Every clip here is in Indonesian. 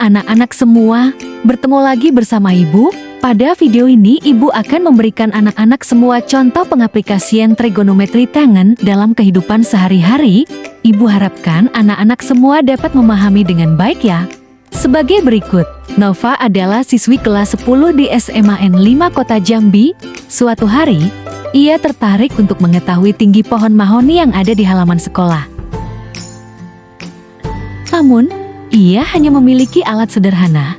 anak-anak semua, bertemu lagi bersama Ibu. Pada video ini Ibu akan memberikan anak-anak semua contoh pengaplikasian trigonometri tangen dalam kehidupan sehari-hari. Ibu harapkan anak-anak semua dapat memahami dengan baik ya. Sebagai berikut, Nova adalah siswi kelas 10 di SMAN 5 Kota Jambi. Suatu hari, ia tertarik untuk mengetahui tinggi pohon mahoni yang ada di halaman sekolah. Namun, ia hanya memiliki alat sederhana,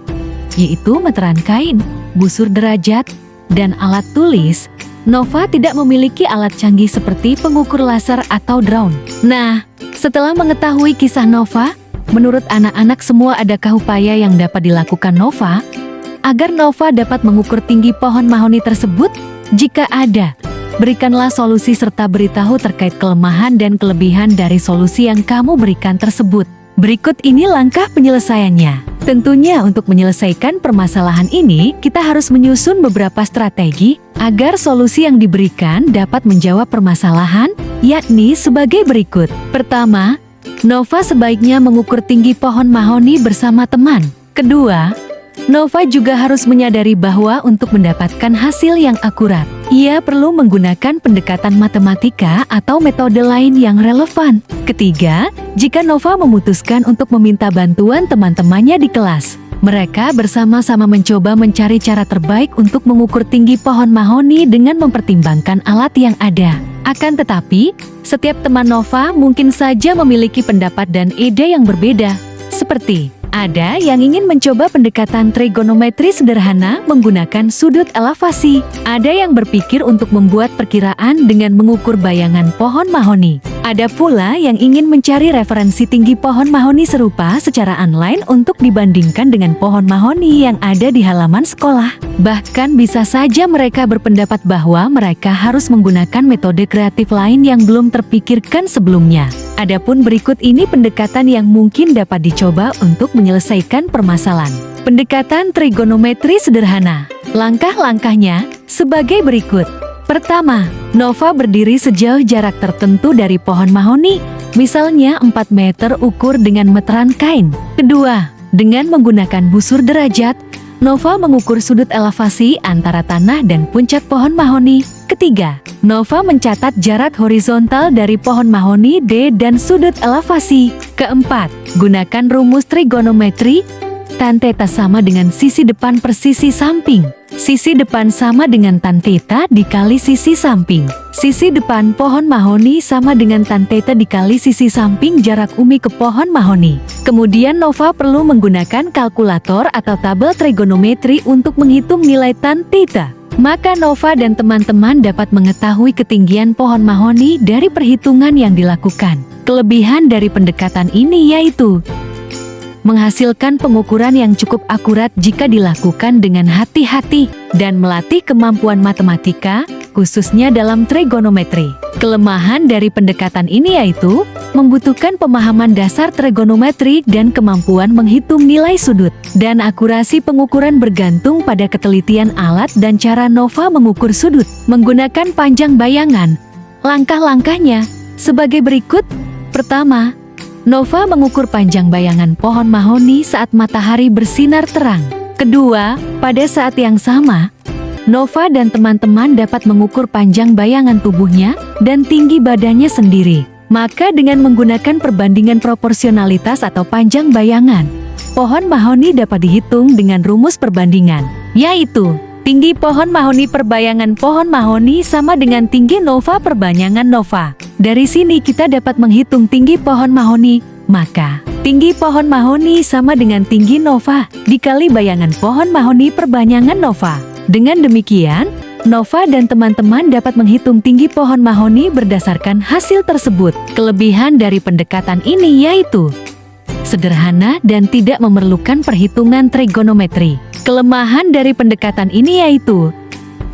yaitu meteran kain, busur derajat, dan alat tulis. Nova tidak memiliki alat canggih seperti pengukur laser atau drone. Nah, setelah mengetahui kisah Nova, menurut anak-anak semua adakah upaya yang dapat dilakukan Nova agar Nova dapat mengukur tinggi pohon mahoni tersebut? Jika ada, berikanlah solusi serta beritahu terkait kelemahan dan kelebihan dari solusi yang kamu berikan tersebut. Berikut ini langkah penyelesaiannya. Tentunya untuk menyelesaikan permasalahan ini, kita harus menyusun beberapa strategi agar solusi yang diberikan dapat menjawab permasalahan, yakni sebagai berikut. Pertama, Nova sebaiknya mengukur tinggi pohon mahoni bersama teman. Kedua, Nova juga harus menyadari bahwa untuk mendapatkan hasil yang akurat, ia perlu menggunakan pendekatan matematika atau metode lain yang relevan. Ketiga, jika Nova memutuskan untuk meminta bantuan teman-temannya di kelas, mereka bersama-sama mencoba mencari cara terbaik untuk mengukur tinggi pohon mahoni dengan mempertimbangkan alat yang ada. Akan tetapi, setiap teman Nova mungkin saja memiliki pendapat dan ide yang berbeda. Seperti, ada yang ingin mencoba pendekatan trigonometri sederhana menggunakan sudut elevasi. Ada yang berpikir untuk membuat perkiraan dengan mengukur bayangan pohon mahoni. Ada pula yang ingin mencari referensi tinggi pohon mahoni serupa secara online untuk dibandingkan dengan pohon mahoni yang ada di halaman sekolah. Bahkan bisa saja mereka berpendapat bahwa mereka harus menggunakan metode kreatif lain yang belum terpikirkan sebelumnya. Adapun berikut ini pendekatan yang mungkin dapat dicoba untuk menyelesaikan permasalahan. Pendekatan trigonometri sederhana. Langkah-langkahnya sebagai berikut. Pertama, Nova berdiri sejauh jarak tertentu dari pohon mahoni, misalnya 4 meter ukur dengan meteran kain. Kedua, dengan menggunakan busur derajat, Nova mengukur sudut elevasi antara tanah dan puncak pohon mahoni. Ketiga, Nova mencatat jarak horizontal dari pohon mahoni D dan sudut elevasi. Keempat, gunakan rumus trigonometri. Tan theta sama dengan sisi depan per sisi samping. Sisi depan sama dengan tan theta dikali sisi samping. Sisi depan pohon mahoni sama dengan tan theta dikali sisi samping jarak umi ke pohon mahoni. Kemudian Nova perlu menggunakan kalkulator atau tabel trigonometri untuk menghitung nilai tan theta. Maka Nova dan teman-teman dapat mengetahui ketinggian pohon mahoni dari perhitungan yang dilakukan. Kelebihan dari pendekatan ini yaitu menghasilkan pengukuran yang cukup akurat jika dilakukan dengan hati-hati dan melatih kemampuan matematika, khususnya dalam trigonometri. Kelemahan dari pendekatan ini yaitu membutuhkan pemahaman dasar trigonometri dan kemampuan menghitung nilai sudut. Dan akurasi pengukuran bergantung pada ketelitian alat dan cara Nova mengukur sudut menggunakan panjang bayangan. Langkah-langkahnya sebagai berikut. Pertama, Nova mengukur panjang bayangan pohon mahoni saat matahari bersinar terang. Kedua, pada saat yang sama, Nova dan teman-teman dapat mengukur panjang bayangan tubuhnya dan tinggi badannya sendiri. Maka dengan menggunakan perbandingan proporsionalitas atau panjang bayangan, pohon mahoni dapat dihitung dengan rumus perbandingan, yaitu tinggi pohon mahoni per bayangan pohon mahoni sama dengan tinggi Nova per bayangan Nova. Dari sini kita dapat menghitung tinggi pohon mahoni, maka tinggi pohon mahoni sama dengan tinggi Nova dikali bayangan pohon mahoni per bayangan Nova. Dengan demikian, Nova dan teman-teman dapat menghitung tinggi pohon mahoni berdasarkan hasil tersebut. Kelebihan dari pendekatan ini yaitu sederhana dan tidak memerlukan perhitungan trigonometri. Kelemahan dari pendekatan ini yaitu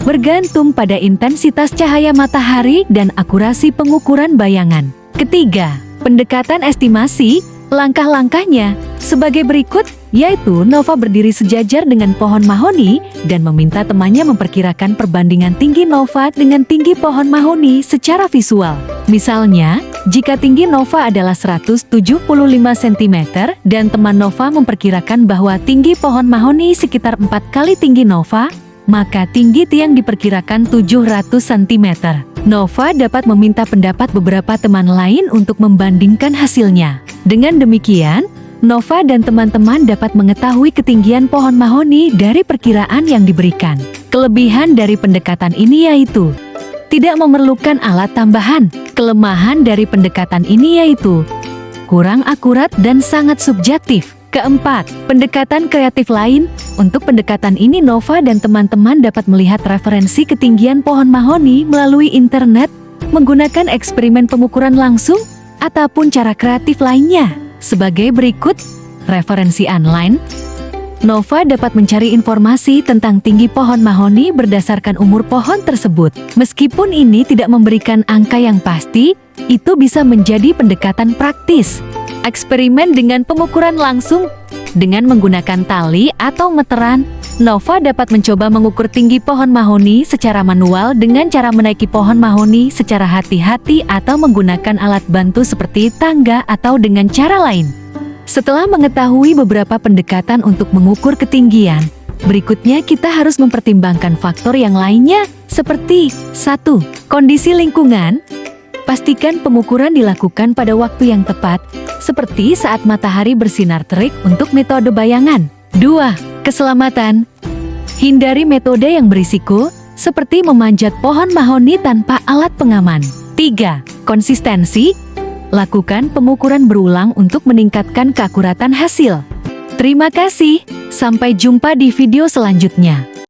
bergantung pada intensitas cahaya matahari dan akurasi pengukuran bayangan. Ketiga, pendekatan estimasi. Langkah-langkahnya sebagai berikut. yaitu Nova berdiri sejajar dengan pohon mahoni dan meminta temannya memperkirakan perbandingan tinggi Nova dengan tinggi pohon mahoni secara visual. Misalnya, jika tinggi Nova adalah 175 cm dan teman Nova memperkirakan bahwa tinggi pohon mahoni sekitar 4 kali tinggi Nova, maka tinggi tiang diperkirakan 700 cm. Nova dapat meminta pendapat beberapa teman lain untuk membandingkan hasilnya. Dengan demikian, Nova dan teman-teman dapat mengetahui ketinggian pohon mahoni dari perkiraan yang diberikan. Kelebihan dari pendekatan ini yaitu tidak memerlukan alat tambahan. Kelemahan dari pendekatan ini yaitu kurang akurat dan sangat subjektif. Keempat, pendekatan kreatif lain. Untuk pendekatan ini Nova dan teman-teman dapat melihat referensi ketinggian pohon mahoni melalui internet, menggunakan eksperimen pengukuran langsung, ataupun cara kreatif lainnya. Sebagai berikut, referensi online. Nova dapat mencari informasi tentang tinggi pohon mahoni berdasarkan umur pohon tersebut. Meskipun ini tidak memberikan angka yang pasti, itu bisa menjadi pendekatan praktis. Eksperimen dengan pengukuran langsung. Dengan menggunakan tali atau meteran, Nova dapat mencoba mengukur tinggi pohon mahoni secara manual dengan cara menaiki pohon mahoni secara hati-hati atau menggunakan alat bantu seperti tangga atau dengan cara lain. Setelah mengetahui beberapa pendekatan untuk mengukur ketinggian, berikutnya kita harus mempertimbangkan faktor yang lainnya seperti 1. Kondisi lingkungan. Pastikan pengukuran dilakukan pada waktu yang tepat, seperti saat matahari bersinar terik untuk metode bayangan. 2. Keselamatan. Hindari metode yang berisiko, seperti memanjat pohon mahoni tanpa alat pengaman. 3. Konsistensi. Lakukan pengukuran berulang untuk meningkatkan keakuratan hasil. Terima kasih, sampai jumpa di video selanjutnya.